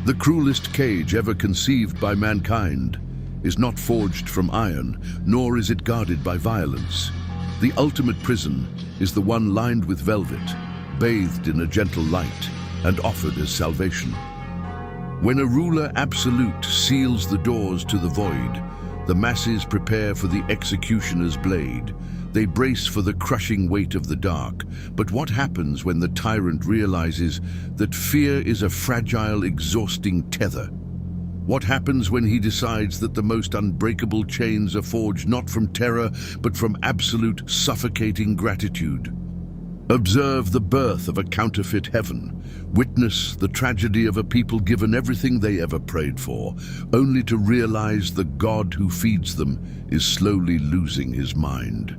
The cruelest cage ever conceived by mankind is not forged from iron, nor is it guarded by violence. The ultimate prison is the one lined with velvet, bathed in a gentle light, and offered as salvation. When a ruler absolute seals the doors to the void, the masses prepare for the executioner's blade. They brace for the crushing weight of the dark. But what happens when the tyrant realizes that fear is a fragile, exhausting tether? What happens when he decides that the most unbreakable chains are forged not from terror, but from absolute, suffocating gratitude? Observe the birth of a counterfeit heaven. Witness the tragedy of a people given everything they ever prayed for, only to realize the God who feeds them is slowly losing his mind.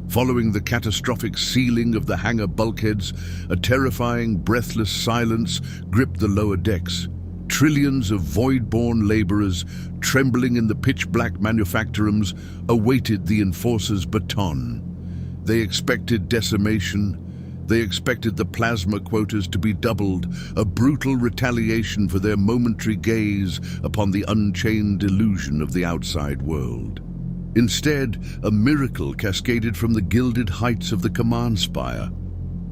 Following the catastrophic sealing of the hangar bulkheads, a terrifying, breathless silence gripped the lower decks. Trillions of void-born laborers, trembling in the pitch-black manufactorums, awaited the enforcer's baton. They expected decimation. They expected the plasma quotas to be doubled, a brutal retaliation for their momentary gaze upon the unchained illusion of the outside world. Instead, a miracle cascaded from the gilded heights of the command spire.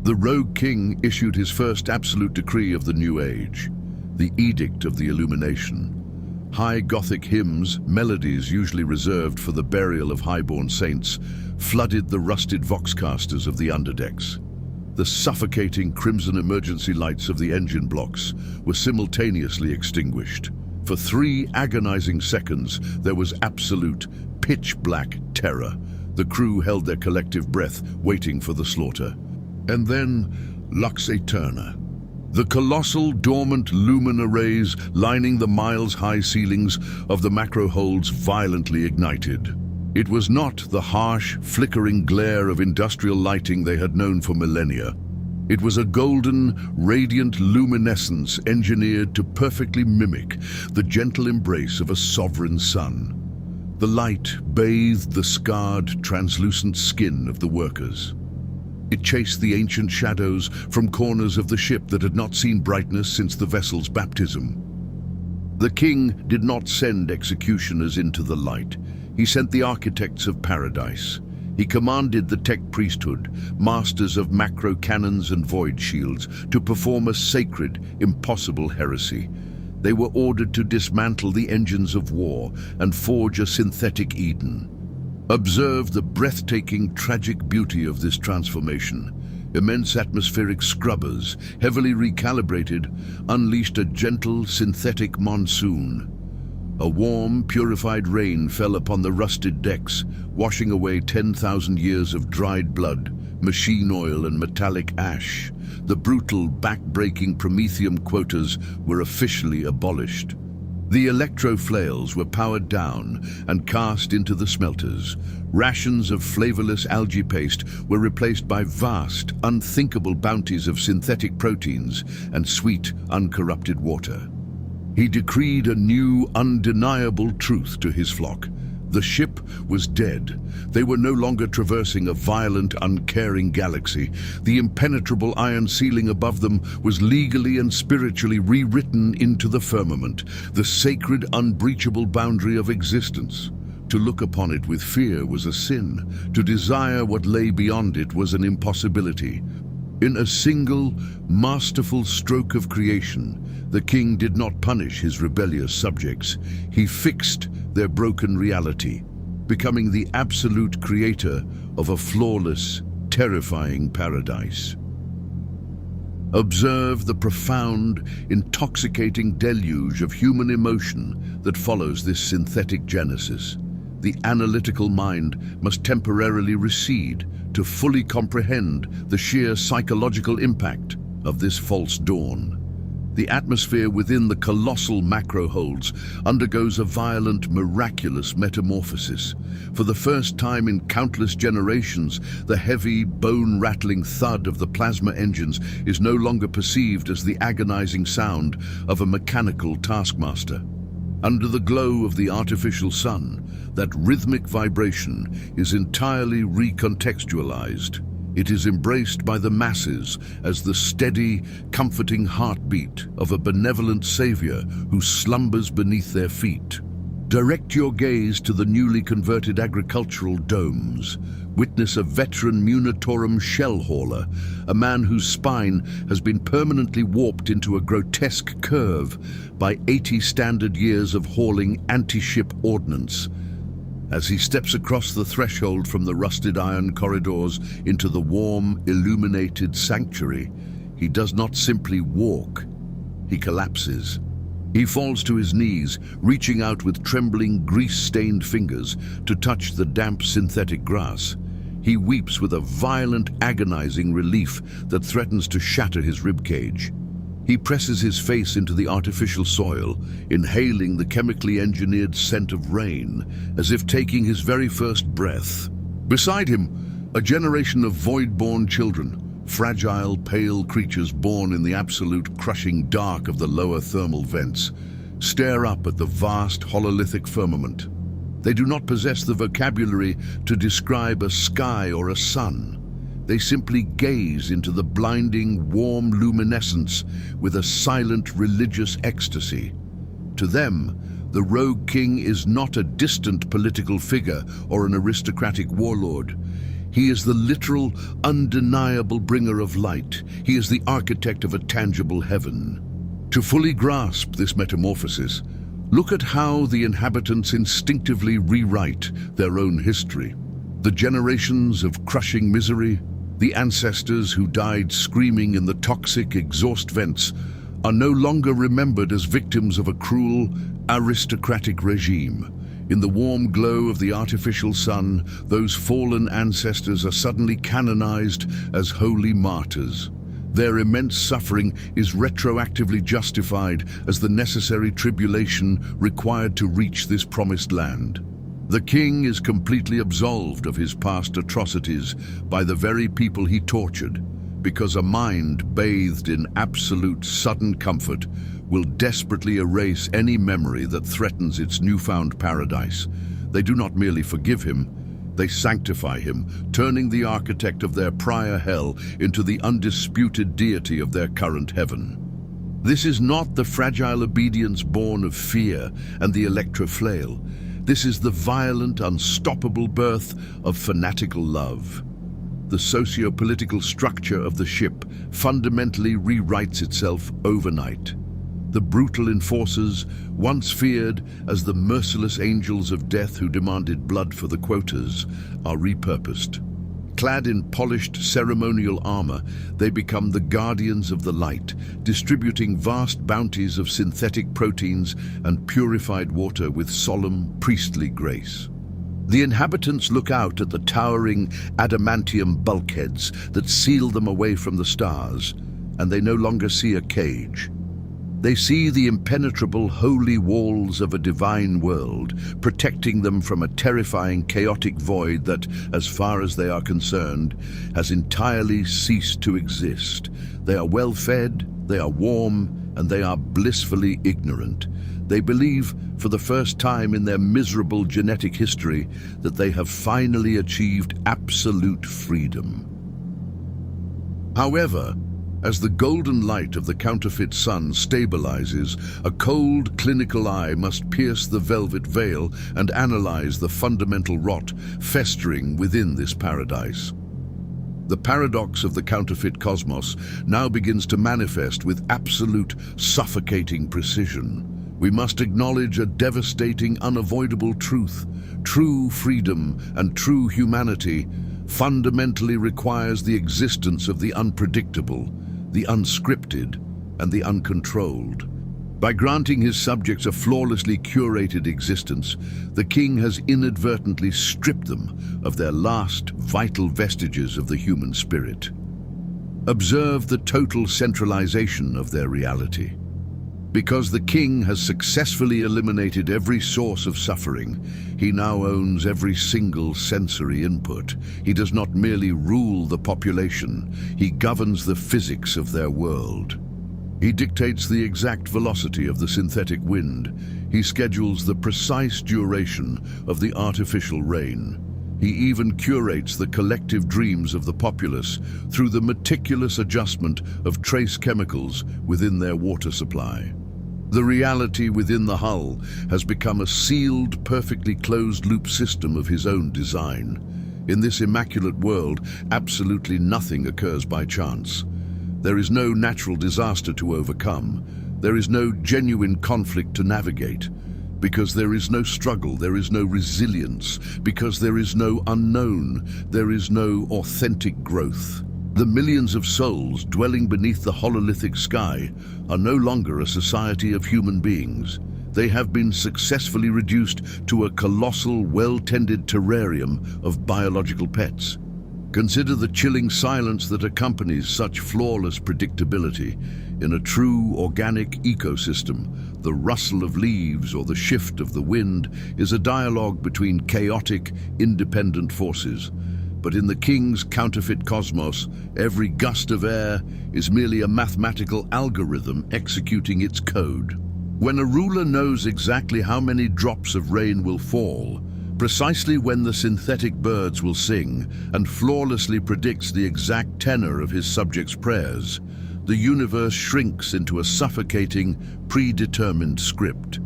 The rogue king issued his first absolute decree of the new age, the Edict of the Illumination. High Gothic hymns, melodies usually reserved for the burial of highborn saints, flooded the rusted voxcasters of the underdecks. The suffocating crimson emergency lights of the engine blocks were simultaneously extinguished. For 3 agonizing seconds, there was absolute, pitch-black terror. The crew held their collective breath, waiting for the slaughter. And then, Lux Aeterna. The colossal, dormant lumen arrays lining the miles-high ceilings of the macro holds violently ignited. It was not the harsh, flickering glare of industrial lighting they had known for millennia. It was a golden, radiant luminescence engineered to perfectly mimic the gentle embrace of a sovereign sun. The light bathed the scarred, translucent skin of the workers. It chased the ancient shadows from corners of the ship that had not seen brightness since the vessel's baptism. The king did not send executioners into the light. He sent the architects of paradise. He commanded the tech priesthood, masters of macro cannons and void shields, to perform a sacred, impossible heresy. They were ordered to dismantle the engines of war and forge a synthetic Eden. Observe the breathtaking, tragic beauty of this transformation. Immense atmospheric scrubbers, heavily recalibrated, unleashed a gentle, synthetic monsoon. A warm, purified rain fell upon the rusted decks, washing away 10,000 years of dried blood, machine oil and metallic ash. The brutal, back-breaking Prometheum quotas were officially abolished. The electro-flails were powered down and cast into the smelters. Rations of flavorless algae paste were replaced by vast, unthinkable bounties of synthetic proteins and sweet, uncorrupted water. He decreed a new, undeniable truth to his flock. The ship was dead. They were no longer traversing a violent, uncaring galaxy. The impenetrable iron ceiling above them was legally and spiritually rewritten into the firmament, the sacred, unbreachable boundary of existence. To look upon it with fear was a sin. To desire what lay beyond it was an impossibility. In a single, masterful stroke of creation, the king did not punish his rebellious subjects. He fixed their broken reality, becoming the absolute creator of a flawless, terrifying paradise. Observe the profound, intoxicating deluge of human emotion that follows this synthetic genesis. The analytical mind must temporarily recede to fully comprehend the sheer psychological impact of this false dawn. The atmosphere within the colossal macro holds undergoes a violent, miraculous metamorphosis. For the first time in countless generations, the heavy, bone-rattling thud of the plasma engines is no longer perceived as the agonizing sound of a mechanical taskmaster. Under the glow of the artificial sun, that rhythmic vibration is entirely recontextualized. It is embraced by the masses as the steady, comforting heartbeat of a benevolent savior who slumbers beneath their feet. Direct your gaze to the newly converted agricultural domes. Witness a veteran Munitorum shell hauler, a man whose spine has been permanently warped into a grotesque curve by 80 standard years of hauling anti-ship ordnance. As he steps across the threshold from the rusted iron corridors into the warm, illuminated sanctuary, he does not simply walk, he collapses. He falls to his knees, reaching out with trembling, grease-stained fingers to touch the damp synthetic grass. He weeps with a violent, agonizing relief that threatens to shatter his ribcage. He presses his face into the artificial soil, inhaling the chemically engineered scent of rain, as if taking his very first breath. Beside him, a generation of void-born children, fragile, pale creatures born in the absolute crushing dark of the lower thermal vents, stare up at the vast hololithic firmament. They do not possess the vocabulary to describe a sky or a sun. They simply gaze into the blinding, warm luminescence with a silent religious ecstasy. To them, the rogue king is not a distant political figure or an aristocratic warlord. He is the literal, undeniable bringer of light. He is the architect of a tangible heaven. To fully grasp this metamorphosis, look at how the inhabitants instinctively rewrite their own history. The generations of crushing misery, the ancestors who died screaming in the toxic exhaust vents, are no longer remembered as victims of a cruel, aristocratic regime. In the warm glow of the artificial sun, those fallen ancestors are suddenly canonized as holy martyrs. Their immense suffering is retroactively justified as the necessary tribulation required to reach this promised land. The king is completely absolved of his past atrocities by the very people he tortured, because a mind bathed in absolute sudden comfort will desperately erase any memory that threatens its newfound paradise. They do not merely forgive him, they sanctify him, turning the architect of their prior hell into the undisputed deity of their current heaven. This is not the fragile obedience born of fear and the electroflail. This is the violent, unstoppable birth of fanatical love. The socio-political structure of the ship fundamentally rewrites itself overnight. The brutal enforcers, once feared as the merciless angels of death who demanded blood for the quotas, are repurposed. Clad in polished ceremonial armor, they become the guardians of the light, distributing vast bounties of synthetic proteins and purified water with solemn, priestly grace. The inhabitants look out at the towering adamantium bulkheads that seal them away from the stars, and they no longer see a cage. They see the impenetrable holy walls of a divine world, protecting them from a terrifying chaotic void that, as far as they are concerned, has entirely ceased to exist. They are well fed, they are warm, and they are blissfully ignorant. They believe, for the first time in their miserable genetic history, that they have finally achieved absolute freedom. However, as the golden light of the counterfeit sun stabilizes, a cold, clinical eye must pierce the velvet veil and analyze the fundamental rot festering within this paradise. The paradox of the counterfeit cosmos now begins to manifest with absolute, suffocating precision. We must acknowledge a devastating, unavoidable truth. True freedom and true humanity fundamentally requires the existence of the unpredictable, the unscripted, and the uncontrolled. By granting his subjects a flawlessly curated existence, the king has inadvertently stripped them of their last vital vestiges of the human spirit. Observe the total centralization of their reality. Because the king has successfully eliminated every source of suffering, he now owns every single sensory input. He does not merely rule the population, he governs the physics of their world. He dictates the exact velocity of the synthetic wind. He schedules the precise duration of the artificial rain. He even curates the collective dreams of the populace through the meticulous adjustment of trace chemicals within their water supply. The reality within the hull has become a sealed, perfectly closed-loop system of his own design. In this immaculate world, absolutely nothing occurs by chance. There is no natural disaster to overcome. There is no genuine conflict to navigate. Because there is no struggle, there is no resilience. Because there is no unknown, there is no authentic growth. The millions of souls dwelling beneath the hololithic sky are no longer a society of human beings. They have been successfully reduced to a colossal, well-tended terrarium of biological pets. Consider the chilling silence that accompanies such flawless predictability. In a true organic ecosystem, the rustle of leaves or the shift of the wind is a dialogue between chaotic, independent forces. But in the king's counterfeit cosmos, every gust of air is merely a mathematical algorithm executing its code. When a ruler knows exactly how many drops of rain will fall, precisely when the synthetic birds will sing, and flawlessly predicts the exact tenor of his subjects' prayers, the universe shrinks into a suffocating, predetermined script.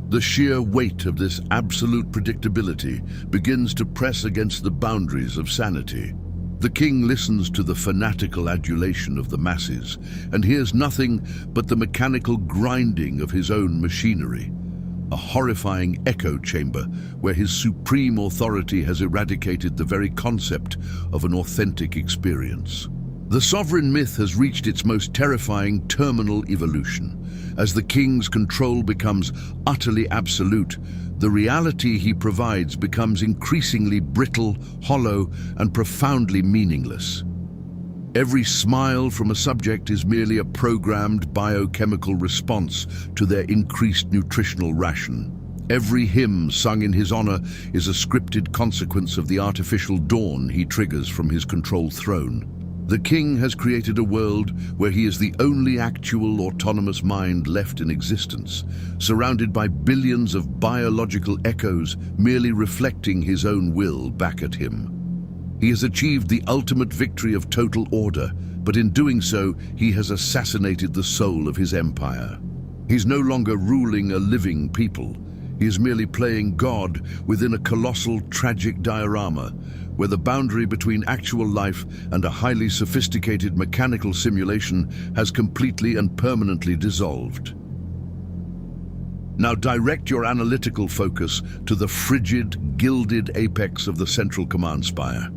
The sheer weight of this absolute predictability begins to press against the boundaries of sanity. The king listens to the fanatical adulation of the masses and hears nothing but the mechanical grinding of his own machinery, a horrifying echo chamber where his supreme authority has eradicated the very concept of an authentic experience. The sovereign myth has reached its most terrifying terminal evolution. As the king's control becomes utterly absolute, the reality he provides becomes increasingly brittle, hollow, and profoundly meaningless. Every smile from a subject is merely a programmed biochemical response to their increased nutritional ration. Every hymn sung in his honor is a scripted consequence of the artificial dawn he triggers from his control throne. The king has created a world where he is the only actual autonomous mind left in existence, surrounded by billions of biological echoes merely reflecting his own will back at him. He has achieved the ultimate victory of total order, but in doing so, he has assassinated the soul of his empire. He's no longer ruling a living people. He is merely playing God within a colossal, tragic diorama, where the boundary between actual life and a highly sophisticated mechanical simulation has completely and permanently dissolved. Now direct your analytical focus to the frigid, gilded apex of the central command spire.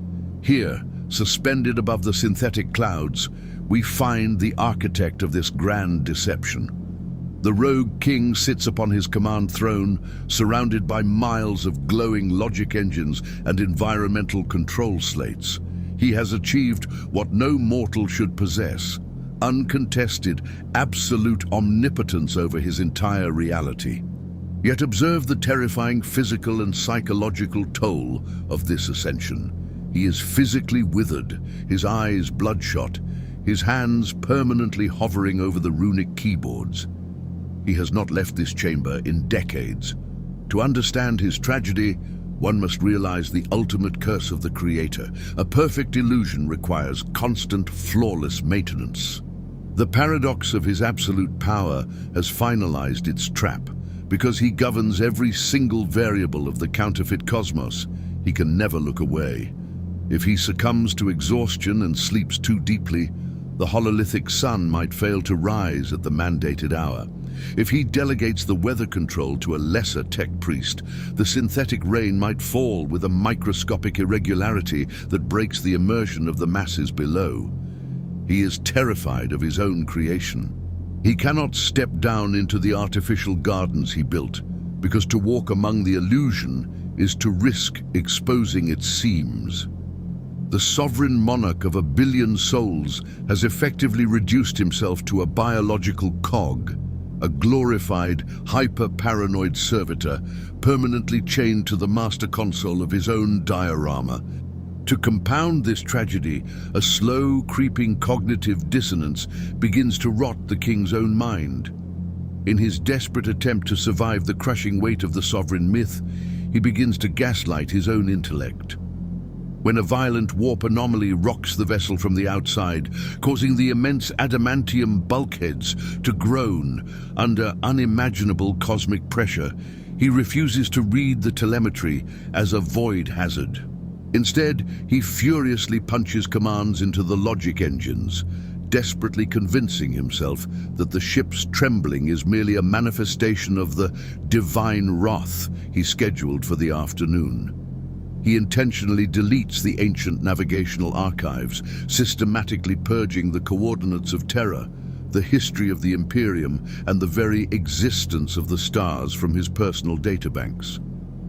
Here, suspended above the synthetic clouds, we find the architect of this grand deception. The rogue king sits upon his command throne, surrounded by miles of glowing logic engines and environmental control slates. He has achieved what no mortal should possess: uncontested, absolute omnipotence over his entire reality. Yet observe the terrifying physical and psychological toll of this ascension. He is physically withered, his eyes bloodshot, his hands permanently hovering over the runic keyboards. He has not left this chamber in decades. To understand his tragedy, one must realize the ultimate curse of the Creator. A perfect illusion requires constant, flawless maintenance. The paradox of his absolute power has finalized its trap. Because he governs every single variable of the counterfeit cosmos, he can never look away. If he succumbs to exhaustion and sleeps too deeply, the hololithic sun might fail to rise at the mandated hour. If he delegates the weather control to a lesser tech priest, the synthetic rain might fall with a microscopic irregularity that breaks the immersion of the masses below. He is terrified of his own creation. He cannot step down into the artificial gardens he built, because to walk among the illusion is to risk exposing its seams. The sovereign monarch of 1 billion souls has effectively reduced himself to a biological cog, a glorified, hyper-paranoid servitor permanently chained to the master console of his own diorama. To compound this tragedy, a slow, creeping cognitive dissonance begins to rot the king's own mind. In his desperate attempt to survive the crushing weight of the sovereign myth, he begins to gaslight his own intellect. when a violent warp anomaly rocks the vessel from the outside, causing the immense adamantium bulkheads to groan under unimaginable cosmic pressure. He refuses to read the telemetry as a void hazard. Instead, he furiously punches commands into the logic engines, desperately convincing himself that the ship's trembling is merely a manifestation of the divine wrath he scheduled for the afternoon. He intentionally deletes the ancient navigational archives, systematically purging the coordinates of Terra, the history of the Imperium, and the very existence of the stars from his personal databanks.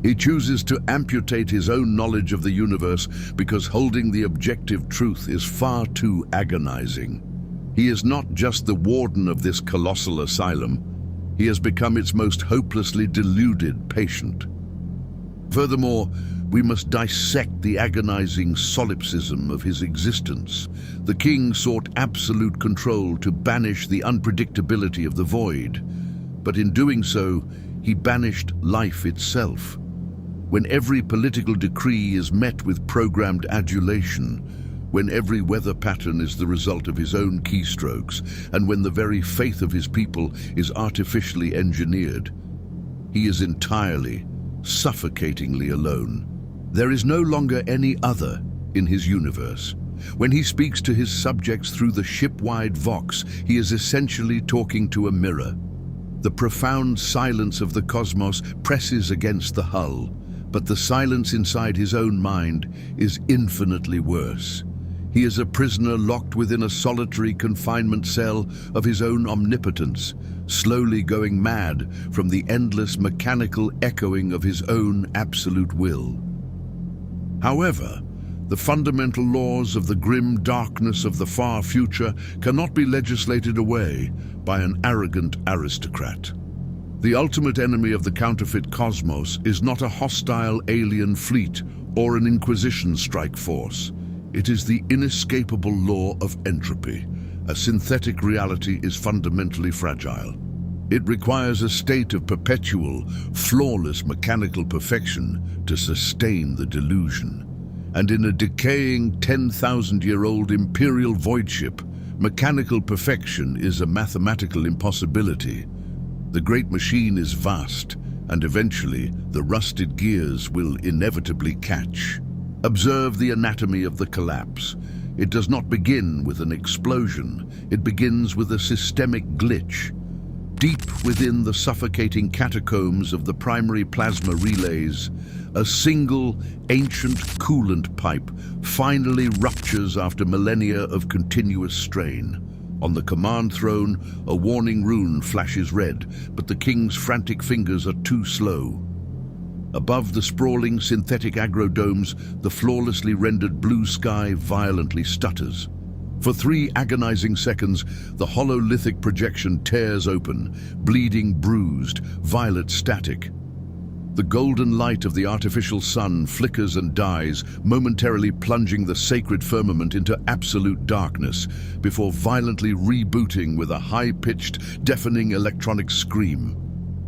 He chooses to amputate his own knowledge of the universe because holding the objective truth is far too agonizing. He is not just the warden of this colossal asylum, he has become its most hopelessly deluded patient. Furthermore, we must dissect the agonizing solipsism of his existence. The king sought absolute control to banish the unpredictability of the void, but in doing so, he banished life itself. When every political decree is met with programmed adulation, when every weather pattern is the result of his own keystrokes, and when the very faith of his people is artificially engineered, he is entirely, suffocatingly alone. There is no longer any other in his universe. When he speaks to his subjects through the ship-wide vox, he is essentially talking to a mirror. The profound silence of the cosmos presses against the hull, but the silence inside his own mind is infinitely worse. He is a prisoner locked within a solitary confinement cell of his own omnipotence, slowly going mad from the endless mechanical echoing of his own absolute will. However, the fundamental laws of the grim darkness of the far future cannot be legislated away by an arrogant aristocrat. The ultimate enemy of the counterfeit cosmos is not a hostile alien fleet or an Inquisition strike force. It is the inescapable law of entropy. A synthetic reality is fundamentally fragile. It requires a state of perpetual, flawless mechanical perfection to sustain the delusion. And in a decaying 10,000-year-old imperial voidship, mechanical perfection is a mathematical impossibility. The great machine is vast, and eventually the rusted gears will inevitably catch. Observe the anatomy of the collapse. It does not begin with an explosion. It begins with a systemic glitch. Deep within the suffocating catacombs of the primary plasma relays, a single ancient coolant pipe finally ruptures after millennia of continuous strain. On the command throne, a warning rune flashes red, but the king's frantic fingers are too slow. Above the sprawling synthetic agrodomes, the flawlessly rendered blue sky violently stutters. For 3 agonizing seconds, the hololithic projection tears open, bleeding bruised, violet static. The golden light of the artificial sun flickers and dies, momentarily plunging the sacred firmament into absolute darkness, before violently rebooting with a high-pitched, deafening electronic scream.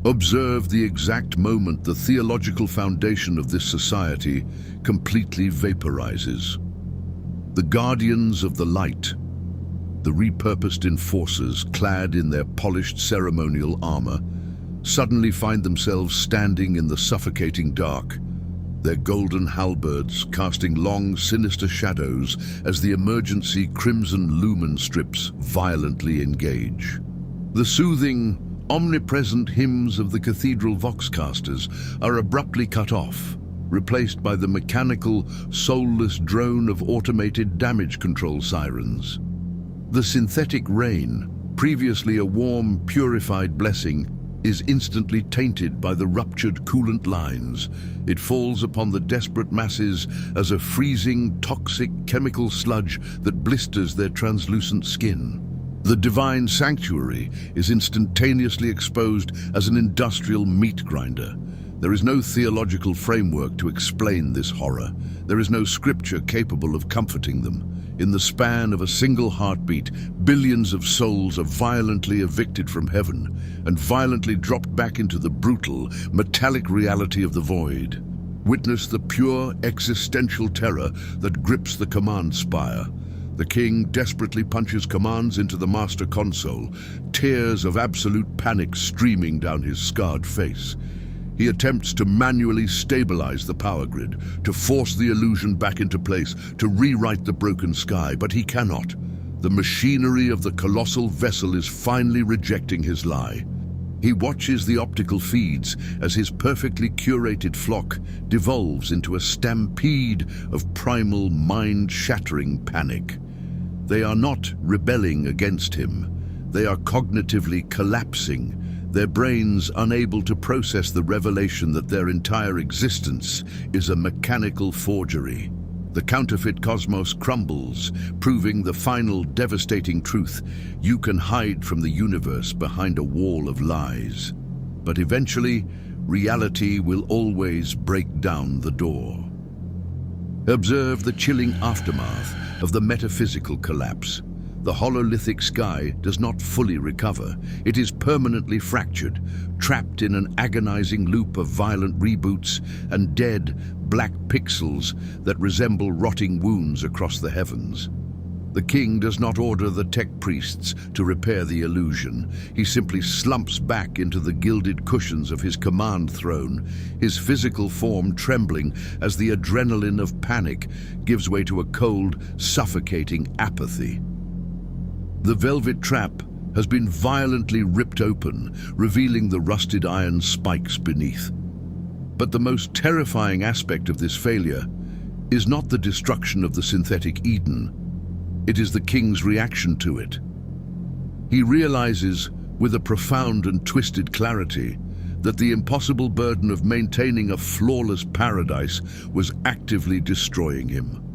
Observe the exact moment the theological foundation of this society completely vaporizes. The guardians of the light, the repurposed enforcers clad in their polished ceremonial armor, suddenly find themselves standing in the suffocating dark, their golden halberds casting long, sinister shadows as the emergency crimson lumen strips violently engage. The soothing, omnipresent hymns of the cathedral voxcasters are abruptly cut off, replaced by the mechanical, soulless drone of automated damage control sirens. The synthetic rain, previously a warm, purified blessing, is instantly tainted by the ruptured coolant lines. It falls upon the desperate masses as a freezing, toxic chemical sludge that blisters their translucent skin. The divine sanctuary is instantaneously exposed as an industrial meat grinder. There is no theological framework to explain this horror. There is no scripture capable of comforting them. In the span of a single heartbeat, billions of souls are violently evicted from heaven and violently dropped back into the brutal, metallic reality of the void. Witness the pure existential terror that grips the command spire. The king desperately punches commands into the master console, tears of absolute panic streaming down his scarred face. He attempts to manually stabilize the power grid, to force the illusion back into place, to rewrite the broken sky, but he cannot. The machinery of the colossal vessel is finally rejecting his lie. He watches the optical feeds as his perfectly curated flock devolves into a stampede of primal, mind-shattering panic. They are not rebelling against him. They are cognitively collapsing, their brains unable to process the revelation that their entire existence is a mechanical forgery. The counterfeit cosmos crumbles, proving the final devastating truth: you can hide from the universe behind a wall of lies. But eventually, reality will always break down the door. Observe the chilling aftermath of the metaphysical collapse. The hololithic sky does not fully recover. It is permanently fractured, trapped in an agonizing loop of violent reboots and dead, black pixels that resemble rotting wounds across the heavens. The king does not order the tech priests to repair the illusion. He simply slumps back into the gilded cushions of his command throne, his physical form trembling as the adrenaline of panic gives way to a cold, suffocating apathy. The velvet trap has been violently ripped open, revealing the rusted iron spikes beneath. But the most terrifying aspect of this failure is not the destruction of the synthetic Eden. It is the king's reaction to it. He realizes, with a profound and twisted clarity, that the impossible burden of maintaining a flawless paradise was actively destroying him.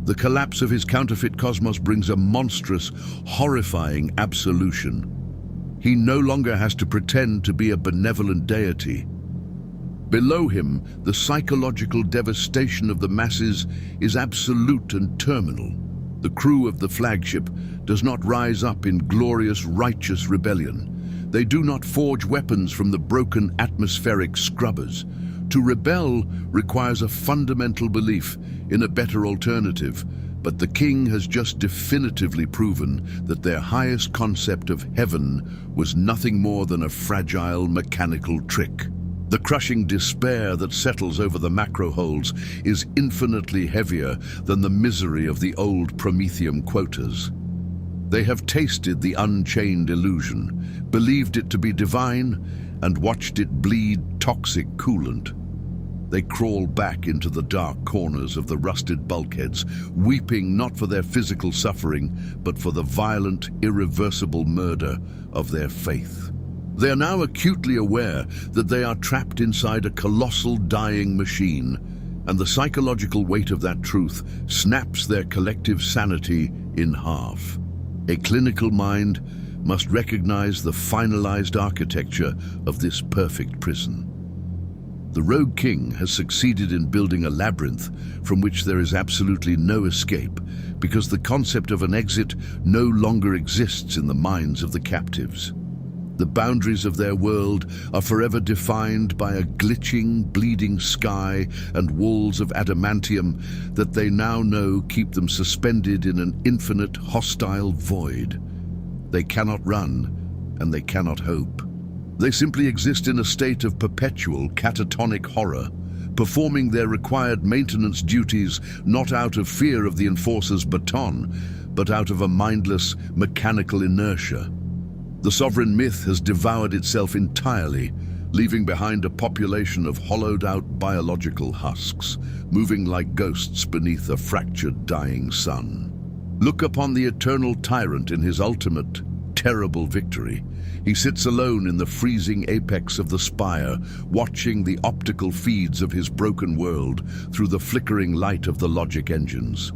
The collapse of his counterfeit cosmos brings a monstrous, horrifying absolution. He no longer has to pretend to be a benevolent deity. Below him, the psychological devastation of the masses is absolute and terminal. The crew of the flagship does not rise up in glorious, righteous rebellion. They do not forge weapons from the broken atmospheric scrubbers. To rebel requires a fundamental belief in a better alternative, but the king has just definitively proven that their highest concept of heaven was nothing more than a fragile mechanical trick. The crushing despair that settles over the macro holds is infinitely heavier than the misery of the old Prometheum quotas. They have tasted the unchained illusion, believed it to be divine, and watched it bleed toxic coolant. They crawl back into the dark corners of the rusted bulkheads, weeping not for their physical suffering, but for the violent, irreversible murder of their faith. They are now acutely aware that they are trapped inside a colossal dying machine, and the psychological weight of that truth snaps their collective sanity in half. A clinical mind must recognize the finalized architecture of this perfect prison. The Rogue King has succeeded in building a labyrinth from which there is absolutely no escape, because the concept of an exit no longer exists in the minds of the captives. The boundaries of their world are forever defined by a glitching, bleeding sky and walls of adamantium that they now know keep them suspended in an infinite, hostile void. They cannot run, and they cannot hope. They simply exist in a state of perpetual catatonic horror, performing their required maintenance duties not out of fear of the Enforcer's baton, but out of a mindless, mechanical inertia. The sovereign myth has devoured itself entirely, leaving behind a population of hollowed-out biological husks, moving like ghosts beneath a fractured, dying sun. Look upon the eternal Tyrant in his ultimate, terrible victory. He sits alone in the freezing apex of the spire, watching the optical feeds of his broken world through the flickering light of the logic engines.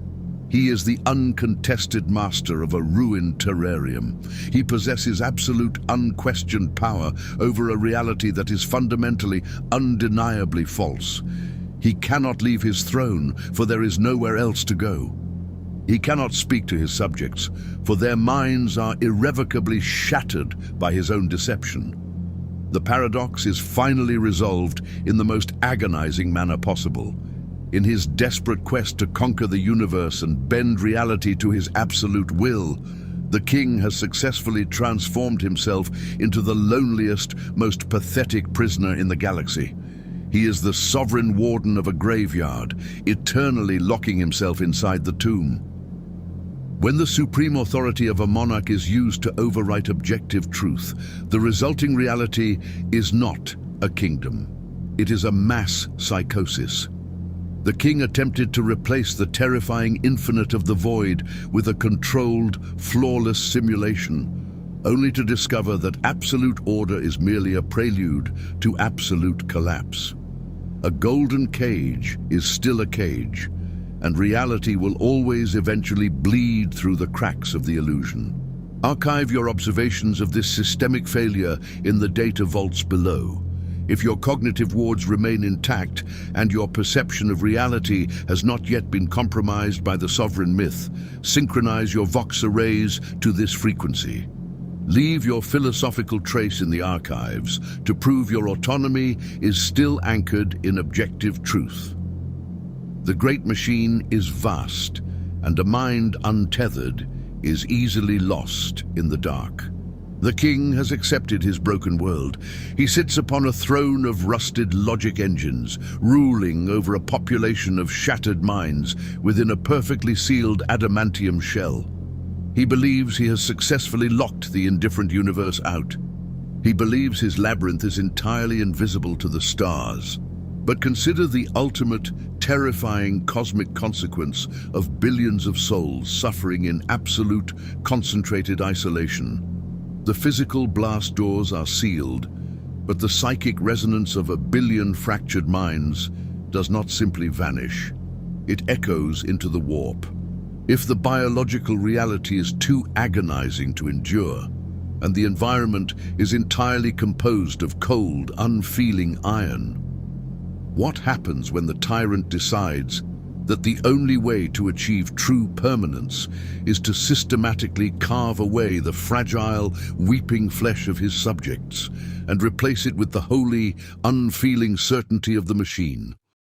He is the uncontested master of a ruined terrarium. He possesses absolute, unquestioned power over a reality that is fundamentally, undeniably false. He cannot leave his throne, for there is nowhere else to go. He cannot speak to his subjects, for their minds are irrevocably shattered by his own deception. The paradox is finally resolved in the most agonizing manner possible. In his desperate quest to conquer the universe and bend reality to his absolute will, the king has successfully transformed himself into the loneliest, most pathetic prisoner in the galaxy. He is the sovereign warden of a graveyard, eternally locking himself inside the tomb. When the supreme authority of a monarch is used to overwrite objective truth, the resulting reality is not a kingdom. It is a mass psychosis. The king attempted to replace the terrifying infinite of the void with a controlled, flawless simulation, only to discover that absolute order is merely a prelude to absolute collapse. A golden cage is still a cage, and reality will always eventually bleed through the cracks of the illusion. Archive your observations of this systemic failure in the data vaults below. If your cognitive wards remain intact and your perception of reality has not yet been compromised by the sovereign myth, synchronize your Vox arrays to this frequency. Leave your philosophical trace in the archives to prove your autonomy is still anchored in objective truth. The great machine is vast, and a mind untethered is easily lost in the dark. The king has accepted his broken world. He sits upon a throne of rusted logic engines, ruling over a population of shattered minds within a perfectly sealed adamantium shell. He believes he has successfully locked the indifferent universe out. He believes his labyrinth is entirely invisible to the stars. But consider the ultimate, terrifying cosmic consequence of billions of souls suffering in absolute, concentrated isolation. The physical blast doors are sealed, but the psychic resonance of a billion fractured minds does not simply vanish. It echoes into the warp. If the biological reality is too agonizing to endure, and the environment is entirely composed of cold, unfeeling iron, what happens when the tyrant decides that the only way to achieve true permanence is to systematically carve away the fragile, weeping flesh of his subjects and replace it with the holy, unfeeling certainty of the machine?